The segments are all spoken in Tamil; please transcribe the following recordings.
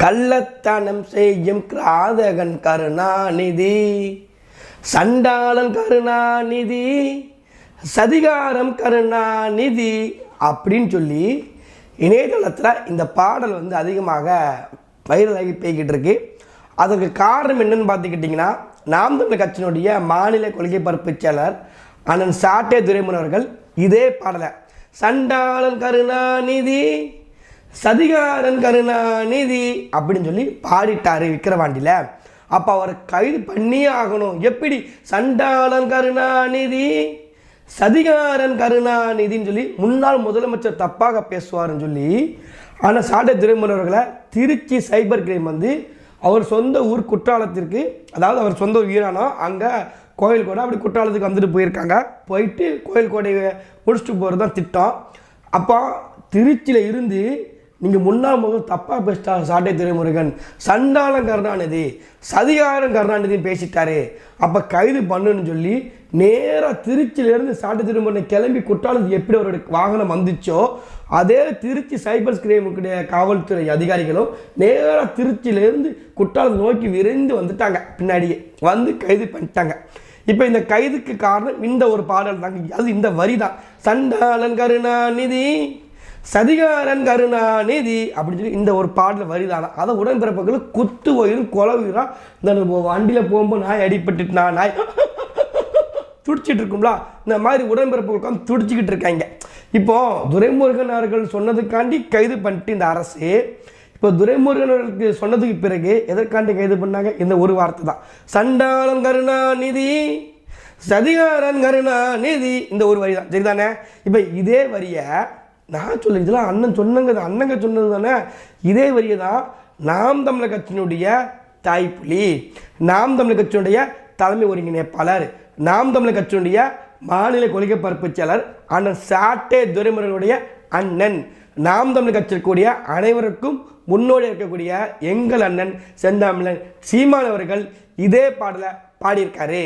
கள்ளத்தனம் செய்யும் கிராதகன் கருணாநிதி, சண்டாளன் கருணாநிதி, சதிகாரம் கருணாநிதி அப்படின்னு சொல்லி இணையதளத்தில் இந்த பாடல் அதிகமாக வைரலாகி போய்கிட்டு இருக்கு. அதற்கு காரணம் என்னன்னு பார்த்துக்கிட்டிங்கன்னா, நாம் தமிழர் கட்சியினுடைய மாநில கொள்கை பரப்பு செயலர் அண்ணன் சாட்டை துரைமுருகன் அவர்கள் இதே பாடலை சண்டாளன் கருணாநிதி, சதிகாரன் கருணாநிதி அப்படின்னு சொல்லி பாடிட்டாரு விக்கிரவாண்டியில். அப்போ அவரை கைது பண்ணியே ஆகணும். எப்படி சண்டாளன் கருணாநிதி, சதிகாரன் கருணாநிதின்னு சொல்லி முன்னாள் முதலமைச்சர் தப்பாக பேசுவார்னு சொல்லி ஆனால் சாட்டை துரைமுருகன் திருச்சி சைபர் கிரைம் அவர் சொந்த ஊர் குற்றாலத்திற்கு, அதாவது அவர் சொந்த ஊர் ஈரானோ, அங்கே கோயில் கோடை அப்படி குற்றாலத்துக்கு வந்துட்டு போயிருக்காங்க. போயிட்டு கோயில் கோடையை முடிச்சுட்டு போகிறது தான் திட்டம். அப்போ திருச்சியில் இருந்து நீங்கள் முன்னாள் முதல் தப்பாக பேசிட்டார் சாட்டை துரைமுருகன், சண்டாளன் கருணாநிதி, சதிகாரன் கருணாநிதினு பேசிட்டாரு, அப்போ கைது பண்ணுன்னு சொல்லி நேராக திருச்சியிலேருந்து சாட்டை துரைமுருகன் கிளம்பி குற்றாலத்துக்கு எப்படி அவருடைய வாகனம் வந்துச்சோ அதே திருச்சி சைபர் கிரைமுடைய காவல்துறை அதிகாரிகளும் நேராக திருச்சியிலேருந்து குற்றாலத்தை நோக்கி விரைந்து வந்துட்டாங்க. பின்னாடியே வந்து கைது பண்ணிட்டாங்க. இப்போ இந்த கைதுக்கு காரணம் இந்த ஒரு பாடல் தாங்க. அது இந்த வரி தான், சண்டாளன் கருணாநிதி, சதிகாரன் கருணாநிதி அப்படின்னு சொல்லி இந்த ஒரு பாடல் வரி தானே. அதை உடன்பிறப்புகள் குத்து உயிரும் கொலை உயிராக இந்த வண்டியில் போகும்போது நாய் அடிபட்டுட்டு நாய் துடிச்சிட்டு இருக்கும்ல, இந்த மாதிரி உடன்பிறப்புகள் உட்காந்து துடிச்சிக்கிட்டு இருக்காங்க. இப்போ துரைமுருகன் அவர்கள் சொன்னதுக்காண்டி கைது பண்ணிட்டு இந்த அரசு இப்போ துரைமுருகன் அவர்களுக்கு சொன்னதுக்கு பிறகு எதற்காண்டி கைது பண்ணாங்க? இந்த ஒரு வார்த்தை தான், சண்டாளன் கருணாநிதி, சதிகாரன் கருணாநிதி, இந்த ஒரு வரி தான். சரிதானே? இப்போ இதே வரியை நான் சொல்லி இதெல்லாம் அண்ணங்க சொன்னது தானே. இதே வரியை தான் நாம் தமிழர் கட்சியினுடைய தாய்ப்புலி, நாம் தமிழர் கட்சியினுடைய தலைமை ஒருங்கிணைப்பாளர், நாம் தமிழர் கட்சியினுடைய மாநில கொள்கை பரப்பு செயலர் அண்ணன் சாட்டை துரைமுருகனுடைய அண்ணன், நாம் தமிழர் கட்சிக்கூடிய அனைவருக்கும் முன்னோடி இருக்கக்கூடிய எங்கள் அண்ணன் செந்தாமிழன் சீமான் அவர்கள் இதே பாடலை பாடியிருக்காரு.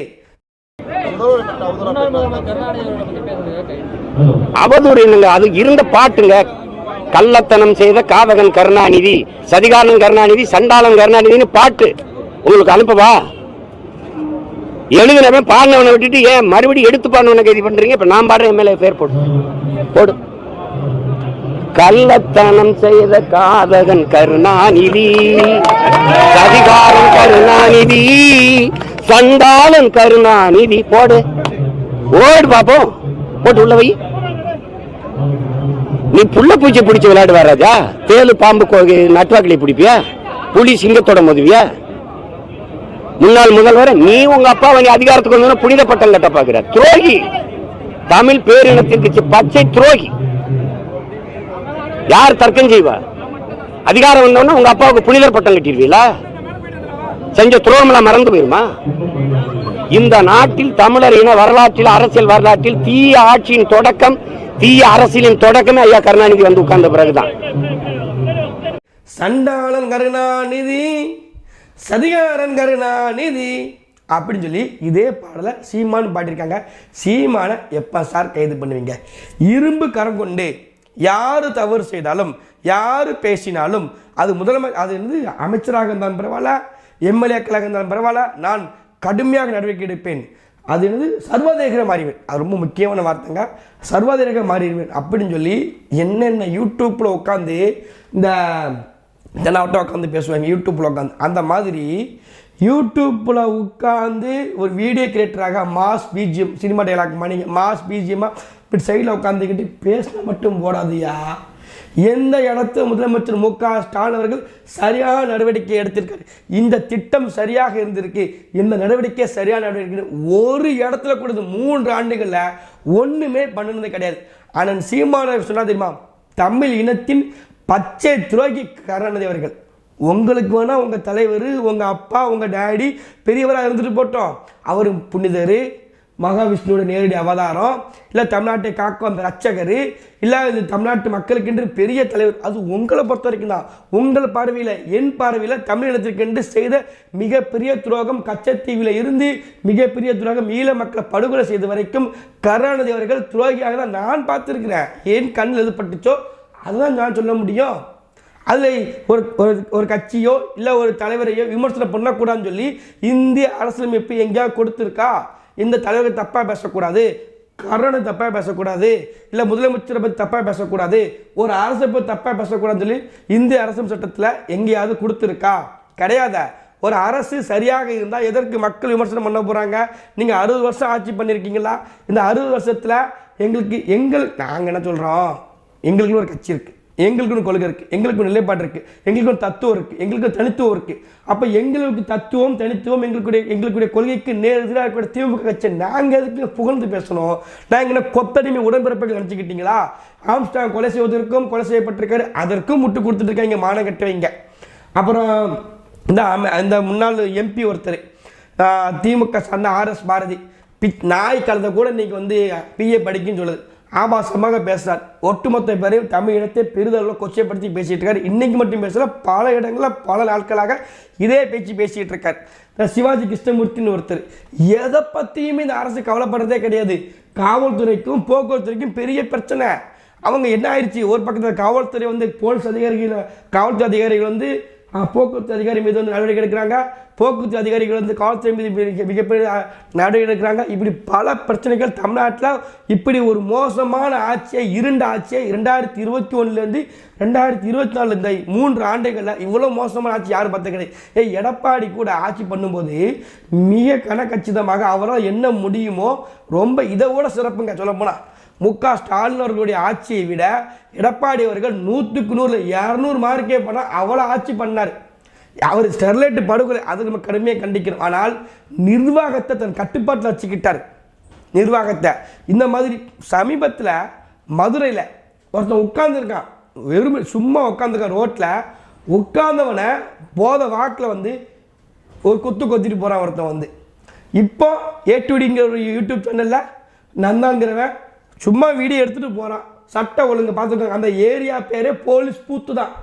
அவதூறு இல்லைங்க, அது இருந்த பாட்டுங்க. கள்ளத்தனம் செய்த காதகன் கருணாநிதி, சதிகாரன் கருணாநிதி, சண்டாளன் கருணாநிதினு பாட்டு உங்களுக்கு அனுப்பவா? எழுதினவன் பாடினவனை விட்டுட்டு ஏன் மறுபடியும் எடுத்து பாடினவனை கைது பண்றீங்க? இப்ப நான் பாடுறேன், மேலே பேர் போடு. கள்ளத்தனம் செய்த காதகன் கருணாநிதி, சதிகாரன் கருணாநிதி, சண்டாளன் கருணாநிதி, போடு பாப்போம், போட்டு உள்ள வை. நீ புள்ள பூச்சி பிடிச்ச விளையாடு ராஜா, தேலு பாம்பு நட்டுவாக்கிலே பிடிப்பியா? புலி சிங்கத்தோட மோதுவியா? முன்னாள் முதல்வர் நீ உங்க அப்பா அதிகாரத்துக்கு வந்து புனித பட்டம் கட்ட பாக்குற துரோகி, தமிழ் பேரினத்திற்கு பச்சை துரோகி. யார் தர்க்கம் செய்வா? அதிகாரம் வந்தோன்னா உங்க அப்பாவுக்கு புனிதர் பட்டம் கட்டிடுவீங்களா? செஞ்ச துரோகமெல்லாம் மறந்து போயிருமா? இந்த நாட்டில் தமிழர் இன வரலாற்றில், அரசியல் வரலாற்றில் தீய ஆட்சியின் தொடக்கம், தீய அரசியலின் தொடக்கமே ஐயா கருணாநிதி வந்து உட்கார்ந்த பிறகுதான். சண்டாளன் கருணாநிதி, சதிகாரன் கருணாநிதி அப்படின்னு சொல்லி இதே பாடலை சீமான் பாடியிருக்காங்க. சீமானை எப்போ சார் கைது பண்ணுவீங்க? இரும்பு கரம் கொண்டு யார் தவறு செய்தாலும், யார் பேசினாலும், அது அது அமைச்சராக இருந்தாலும் பரவாயில்ல, எம்எல்ஏக்களாக இருந்தாலும் பரவாயில்ல, நான் கடுமையாக நடவடிக்கை எடுப்பேன். அது சர்வாதிகார மாறிடுவேன். அது ரொம்ப முக்கியமான வார்த்தைங்க, சர்வாதிகார மாறிடுவேன் அப்படின்னு சொல்லி என்னென்ன யூடியூப்பில் உட்காந்து இந்த ஜனாவட்ட உட்காந்து பேசுவாங்க. யூடியூப்பில் உட்காந்து அந்த மாதிரி யூடியூப்பில் உட்காந்து ஒரு வீடியோ கிரியேட்டராக மாஸ் பிஜிஎம், சினிமா டைலாக் மணி மாஸ் பிஜிஎம்மாக இப்படி சைடில் உட்காந்துக்கிட்டு பேசின மட்டும் போடாதியா. எந்த இடத்துல முதலமைச்சர் மு.க. ஸ்டாலின் அவர்கள் சரியான நடவடிக்கை எடுத்திருக்காரு, இந்த திட்டம் சரியாக இருந்திருக்கு, இந்த நடவடிக்கை சரியான நடவடிக்கை ஒரு இடத்துல கூட 3 ஆண்டுகளில் ஒன்றுமே பண்ணினது கிடையாது. ஆனால் சீமான் சொன்னா தெரியுமா, தமிழ் இனத்தின் பச்சை துரோகி கருணாநிதி அவர்கள். உங்களுக்கு வேணா உங்கள் தலைவர், உங்கள் அப்பா, உங்கள் டேடி பெரியவராக இருந்துட்டு போட்டோம், அவர் புனிதர், மகாவிஷ்ணுவோட நேரடி அவதாரம், இல்லை தமிழ்நாட்டை காக்கும் ரட்சகர், இல்லை இது தமிழ்நாட்டு மக்களுக்கென்று பெரிய தலைவர், அது உங்களை பொறுத்த வரைக்கும் தான். உங்கள் பார்வையில், என் பார்வையில் தமிழ் இனத்திற்கென்று செய்த மிகப்பெரிய துரோகம், கச்சத்தீவில் இருந்து மிகப்பெரிய துரோகம், ஈழ மக்களை படுகொலை செய்த வரைக்கும் கருணாநிதி அவர்கள் துரோகியாக தான் நான் பார்த்துருக்கிறேன். ஏன் கண்ணில் எது பட்டுச்சோ அதுதான் நான் சொல்ல முடியும். அதில் ஒரு கட்சியோ இல்லை ஒரு தலைவரையோ விமர்சனம் பண்ணக்கூடாதுன்னு சொல்லி இந்திய அரசியலமைப்பு எங்கேயாவது கொடுத்துருக்கா? இந்த தலைவர்கள் தப்பாக பேசக்கூடாது, கருணை தப்பாக பேசக்கூடாது, இல்லை முதலமைச்சரை பற்றி தப்பாக பேசக்கூடாது, ஒரு அரசை பற்றி தப்பாக பேசக்கூடாதுன்னு சொல்லி இந்திய அரசியல் சட்டத்தில் எங்கேயாவது கொடுத்துருக்கா? கிடையாது. ஒரு அரசு சரியாக இருந்தால் எதற்கு மக்கள் விமர்சனம் பண்ண போகிறாங்க? நீங்கள் 60 வருஷம் ஆட்சி பண்ணியிருக்கீங்களா? இந்த 60 வருஷத்தில் நாங்கள் என்ன சொல்கிறோம், எங்களுக்குன்னு ஒரு கட்சி இருக்குது, எங்களுக்குன்னு கொள்கை இருக்குது, எங்களுக்கு நிலைப்பாடு இருக்குது, எங்களுக்கு ஒரு தத்துவம் இருக்குது, எங்களுக்கு தனித்துவம் இருக்குது. அப்போ எங்களுக்கு தத்துவம் தனித்துவம் எங்களுடைய கொள்கைக்கு எதிராக இருக்கிற திமுக கட்சி நாங்கள் எதுக்கு புகழ்ந்து பேசணும்? நாங்கள் என்ன கொத்தடிமை உடன்பிறப்புகள் நினச்சிக்கிட்டீங்களா? ஆம்ஸ்டாங் கொலை செய்வதற்கும் கொலை செய்யப்பட்டிருக்காரு, அதற்கும் முட்டு கொடுத்துட்டு இருக்காங்க மானக்கட்டுவீங்க. அப்புறம் இந்த முன்னாள் எம்பி ஒருத்தர் திமுக சார்ந்த RS பாரதி நாய் கலந்த கூட இன்னைக்கு வந்து பிஏ படிக்குன்னு சொல்லுது, ஆபாசமாக பேசுகிறார். ஒட்டுமொத்த பேரையும் தமிழ் இனத்தை பெரிதளவில் கொச்சைப்படுத்தி பேசிகிட்டு இருக்காரு. இன்றைக்கி மட்டும் பேசல, பல இடங்களில் பல நாட்களாக இதே பேச்சு பேசிகிட்டு இருக்கார். சிவாஜி கிருஷ்ணமூர்த்தின்னு ஒருத்தர் எதை பற்றியுமே இந்த அரசு கவலைப்படுறதே கிடையாது. காவல்துறைக்கும் போக்குவரத்துறைக்கும் பெரிய பிரச்சனை. அவங்க என்ன ஆயிடுச்சு, ஒரு பக்கத்தில் காவல்துறை வந்து காவல்துறை அதிகாரிகள் வந்து போக்குவரத்து அதிகாரி மீது வந்து நடவடிக்கை எடுக்கிறாங்க, போக்குவரத்து அதிகாரிகள் வந்து காவல்துறை மீது மிகப்பெரிய நடவடிக்கை எடுக்கிறாங்க. இப்படி பல பிரச்சனைகள் தமிழ்நாட்டில் இப்படி ஒரு மோசமான ஆட்சியை, இருண்ட ஆட்சியை 2021 2024 இந்த 3 ஆண்டுகளில் இவ்வளோ மோசமான ஆட்சி யாரும் பார்த்த கிடையாது. எடப்பாடி கூட ஆட்சி பண்ணும்போது மிக கனக்கச்சிதமாக அவரால் என்ன முடியுமோ ரொம்ப இதை விட சிறப்புங்க. சொல்லப்போனால் ஸ்டாலின் அவர்களுடைய ஆட்சியை விட எடப்பாடி அவர்கள் 100க்கு 100 200 மார்க்கே பண்ணால் அவ்வளோ ஆட்சி பண்ணார். அவர் ஸ்டெர்லைட் படுகொலை அது நம்ம கடுமையாக கண்டிக்கிறோம். ஆனால் நிர்வாகத்தை தன் கட்டுப்பாட்டில் வச்சுக்கிட்டார். நிர்வாகத்தை இந்த மாதிரி சமீபத்தில் மதுரையில் ஒருத்தன் உட்காந்துருக்கான், வெறும் சும்மா உட்காந்துருக்கான், ரோட்டில் உட்கார்ந்தவனை போத வாக்கில் வந்து ஒரு கொத்திட்டு போகிறான் ஒருத்தன் வந்து. இப்போ ஏடிவிங்கிற ஒரு யூடியூப் சேனலில் நந்தாங்கிறவன் சும்மா வீடியோ எடுத்துகிட்டு போகிறான். சட்ட ஒழுங்கு பார்த்துருக்காங்க. அந்த ஏரியா பேரே போலீஸ் பூத்து தான்,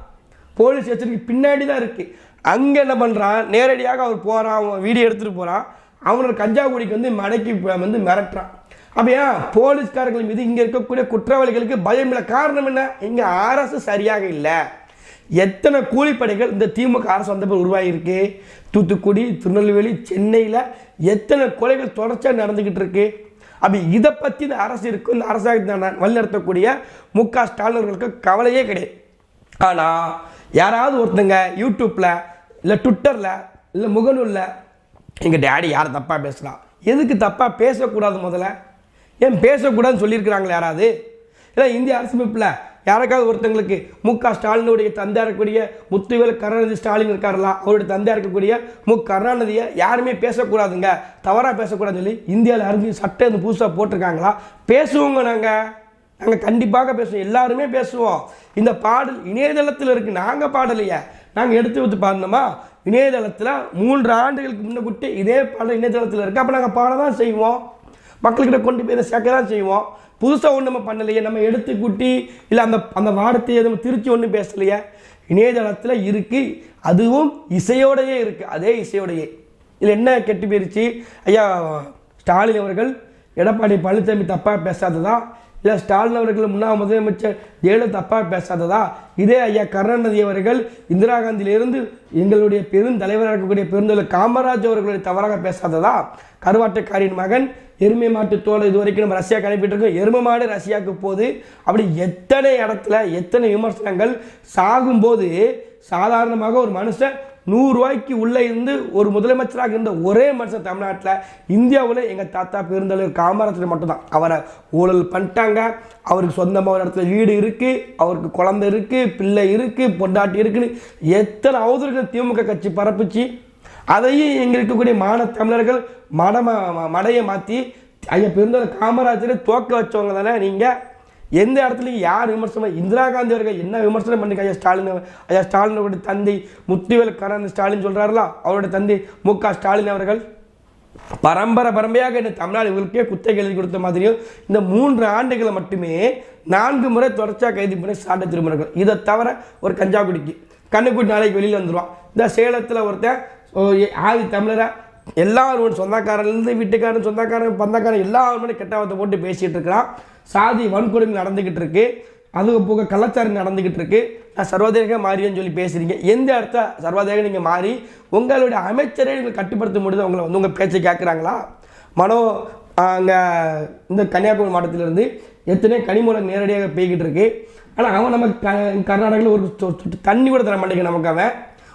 போலீஸ் எச்சரிக்கை பின்னாடி தான் இருக்குது. அங்கே என்ன பண்ணுறான், நேரடியாக அவர் போகிறான், அவன் வீடியோ எடுத்துகிட்டு போகிறான், அவனோட கஞ்சா குடிக்கு வந்து மடக்கி வந்து மிரட்டுறான். அப்போ ஏன் போலீஸ்காரர்கள் மீது இங்கே இருக்கக்கூடிய குற்றவாளிகளுக்கு பயம் இல்லை? காரணம் என்ன, இங்கே அரசு சரியாக இல்லை. எத்தனை கூலிப்படைகள் இந்த திமுக அரசு வந்தപ്പോൾ உருவாகிருக்கு. தூத்துக்குடி, திருநெல்வேலி, சென்னையில் எத்தனை கொலைகள் தொடர்ச்சியாக நடந்துக்கிட்டு இருக்கு. அப்படி இதை பற்றி இந்த அரசு இருக்கும், இந்த அரசாங்கத்தை வழிநடத்தக்கூடிய ஸ்டாலின் அவர்களுக்கு கவலையே கிடையாது. ஆனால் யாராவது ஒருத்தங்க யூடியூப்பில் இல்லை ட்விட்டரில் இல்லை முகநூலில் எங்கள் டேடி யாரை தப்பாக பேசலாம், எதுக்கு தப்பாக பேசக்கூடாது, முதல்ல ஏன் பேசக்கூடாதுன்னு சொல்லியிருக்கிறாங்களே யாராவது? இல்லை இந்திய அரசமைப்பில் யாருக்காவது ஒருத்தங்களுக்கு ஸ்டாலினுடைய தந்தையாக இருக்கக்கூடிய முத்துவேல் கருணாநிதி ஸ்டாலின் இருக்காருல்ல, அவருடைய தந்தையாக இருக்கக்கூடிய கருணாநிதியை யாருமே பேசக்கூடாதுங்க, தவறாக பேசக்கூடாதுன்னு சொல்லி இந்தியாவில் அறிஞ்சு சட்டம் இந்த புதுசாக போட்டிருக்காங்களா? பேசுவோங்க, நாங்கள் கண்டிப்பாக பேசுவோம், எல்லாருமே பேசுவோம். இந்த பாடல் இணையதளத்தில் இருக்குது, நாங்கள் பாடலையே, நாங்கள் எடுத்து வச்சு பாடணுமா? இணையதளத்தில் 3 ஆண்டுகளுக்கு முன்னே இதே பாடல் இணையதளத்தில் இருக்குது. அப்போ நாங்கள் பாட தான் செய்வோம், மக்கள்கிட்ட கொண்டு போய் இதை சேர்க்க தான் செய்வோம். புதுசாக ஒன்று நம்ம பண்ணலையே, நம்ம எடுத்து குட்டி இல்லை அந்த வார்த்தையை நம்ம திருச்சி ஒன்றும் பேசலையே, இணையதளத்தில் இருக்குது. அதுவும் இசையோடையே இருக்குது, அதே இசையோடையே. இதில் என்ன கெட்டு போயிருச்சு? ஐயா ஸ்டாலின் அவர்கள் எடப்பாடி பழனிசாமி தப்பாக பேசாததா, இல்லை ஸ்டாலின் அவர்கள் முன்னாள் முதலமைச்சர் ஜெயலலிதா தப்பாக பேசாததா, இதே ஐயா கருணாநிதி அவர்கள் இந்திரா காந்தியிலிருந்து எங்களுடைய பெருந்தலைவராக இருக்கக்கூடிய பெருந்தலைவர் காமராஜ் அவர்களுடைய தவறாக பேசாததா, கருவாட்டுக்காரின் மகன் எருமை மாட்டு தோலை இது வரைக்கும் நம்ம ரஷ்யா அனுப்பிட்டு இருக்கோம், எருமை மாடு ரஷ்யாவுக்கு போகுது. அப்படி எத்தனை இடத்துல எத்தனை விமர்சனங்கள். சாகும்போது சாதாரணமாக ஒரு மனுஷன் 100 ரூபாய்க்கு உள்ளே இருந்து ஒரு முதலமைச்சராக இருந்த ஒரே மனுஷன் தமிழ்நாட்டில் இந்தியாவில் எங்கள் தாத்தா பெருந்தலைவர் காமராஜர் மட்டும்தான். அவரை ஊழல் பண்ணிட்டாங்க. அவருக்கு சொந்தமாக ஒரு இடத்துல வீடு இருக்குது, அவருக்கு குழந்தை இருக்குது, பிள்ளை இருக்குது, பொண்டாட்டி இருக்குன்னு எத்தனை அவதூறுகள் திமுக கட்சி பரப்புச்சு. அதையும் இங்கே இருக்கக்கூடிய தமிழர்கள் மடையை மாற்றி ஐயா பெருந்தலைவர் காமராஜரை தோக்க வச்சவங்க தானே நீங்கள். எந்த இடத்துலையும் யார் விமர்சனம், இந்திரா காந்தி அவர்கள் என்ன விமர்சனம் பண்ணிக்க ஐயா ஸ்டாலினுடைய தந்தை முத்துவேல் கருணாநிதி ஸ்டாலின் சொல்கிறார்களா, அவருடைய தந்தை ஸ்டாலின் அவர்கள் பரம்பரையாக இந்த தமிழ்நாடு இவர்களுக்கே குத்தகை எழுதி கொடுத்த மாதிரியும் இந்த 3 ஆண்டுகளை மட்டுமே 4 முறை தொடர்ச்சியாக கைது பண்ணி சாட்டை திரும்பினார்கள். இதை தவிர ஒரு கஞ்சா குடிக்கு கண்ணுக்குட்டி நாளைக்கு வெளியில் வந்துடுவான். இந்த சேலத்தில் ஒருத்தன் ஆதி தமிழரை எல்லாரும் சொந்தக்காரன்லேருந்து வீட்டுக்காரன் சொந்தக்காரன் பந்தக்காரன் எல்லாருமே கெட்ட வார்த்தை போட்டு பேசிகிட்டு இருக்கிறான். சாதி வன்கொடுமை நடந்துக்கிட்டு இருக்கு. அது போக கலாச்சாரம் நடந்துக்கிட்டு இருக்கு. நான் சர்வாதிகார மாறின்னு சொல்லி பேசுகிறீங்க. எந்த இடத்த சர்வாதிகாரம் நீங்கள் மாறி உங்களுடைய அமைச்சரை நீங்கள் கட்டுப்படுத்த முடியுது? உங்களை வந்து உங்கள் பேச்சை கேட்குறாங்களா? மனோ அங்கே இந்த கன்னியாகுமரி மாவட்டத்திலேருந்து எத்தனையோ கனிமூலம் நேரடியாக பெய்கிட்டு இருக்கு. ஆனால் அவன் நம்ம கர்நாடகாவில் ஒரு தண்ணி கூட தர மாட்டேங்க. நமக்கு அவன்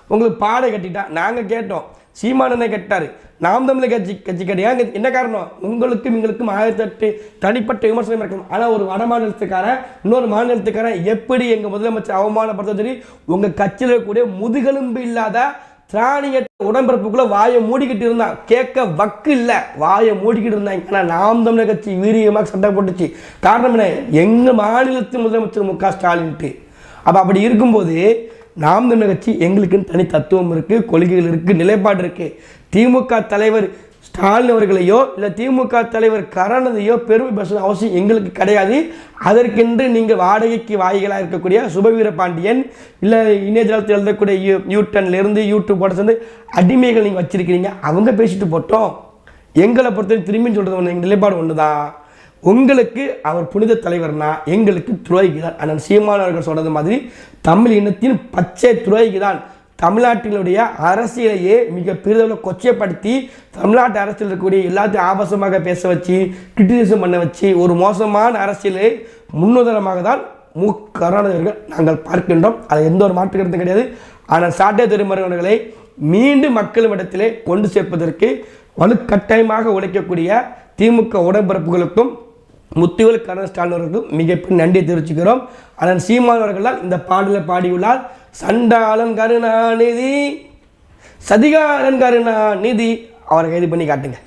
உங்களுக்கு பாடை கட்டிட்டான். நாங்கள் கேட்டோம், சீமானனை கேட்டார், நாம் தமிழர் கட்சி கிடையாது. என்ன காரணம்? உங்களுக்கும் எங்களுக்கும் 1008 தனிப்பட்ட விமர்சனம் இருக்கணும். ஆனால் ஒரு வட மாநிலத்துக்காரன் இன்னொரு மாநிலத்துக்காரன் எப்படி எங்கள் முதலமைச்சர் அவமானப்படுத்த சொல்லி உங்கள் கட்சியில் இருக்கக்கூடிய முதுகெலும்பு இல்லாத திராணியற்ற உடம்பிறப்புக்குள்ள வாயை மூடிக்கிட்டு இருந்தான். கேட்க வக்கு இல்லை, வாயை மூடிக்கிட்டு இருந்தாங்க. ஆனால் நாம் தமிழர் கட்சி வீரியமாக சண்டை போட்டுச்சு. காரணம் என்ன? எங்கள் மாநிலத்தின் முதலமைச்சர் மு க ஸ்டாலின்ட்டு. அப்படி இருக்கும்போது நாம் தமிழர் கட்சி எங்களுக்குன்னு தனி தத்துவம் இருக்குது, கொள்கைகள் இருக்குது, நிலைப்பாடு இருக்குது. திமுக தலைவர் ஸ்டாலின் அவர்களையோ இல்லை திமுக தலைவர் கருணாநிதியோ பெருமை பேச அவசியம் எங்களுக்கு கிடையாது. அதற்கென்று நீங்கள் வாடகைக்கு வாய்களாக இருக்கக்கூடிய சுபவீர பாண்டியன் இல்லை இணையதளத்தில் எழுதக்கூடிய யூட்டன்லேருந்து யூடியூப் போட சேர்ந்து அடிமைகள் நீங்கள் வச்சுருக்கிறீங்க. அவங்க பேசிட்டு போட்டோம். எங்களை பொறுத்த திரும்பி சொல்கிறது ஒன்று, எங்கள் நிலைப்பாடு ஒன்று தான். உங்களுக்கு அவர் புனித தலைவர்னா எங்களுக்கு துரோகி தான். அண்ணன் சீமான் அவர்கள் சொல்கிறது மாதிரி தமிழ் இனத்தின் பச்சை துரோகி தான். தமிழ்நாட்டினுடைய அரசியலையே மிக பெரிதளவில் கொச்சைப்படுத்தி தமிழ்நாட்டு அரசியல் இருக்கக்கூடிய எல்லாத்தையும் ஆபாசமாக பேச வச்சு கிரிட்டிசிசம் பண்ண வச்சு ஒரு மோசமான அரசியலை முன்னுதாரணமாக தான் மு கருணாநிதி அவர்கள் நாங்கள் பார்க்கின்றோம். அது எந்த ஒரு மாற்று கருத்தும் கிடையாது. ஆனால் சாட்டை துறைமுறைகளை மீண்டும் மக்களிடத்திலே கொண்டு சேர்ப்பதற்கு வலுக்கட்டாயமாக உழைக்கக்கூடிய திமுக உடன்பிறப்புகளுக்கும் முத்துவேல் கருணாநிதி ஸ்டாலின் அவர்களுக்கும் மிகப்பெரிய நன்றியை தெரிவிச்சுக்கிறோம். ஆனால் சீமான் அவர்களால் இந்த பாடலை பாடியுள்ளார். சண்டாளன் கருணாநிதி, சதிகாரன் கருணாநிதி, அவரை கைது பண்ணி காட்டுங்க.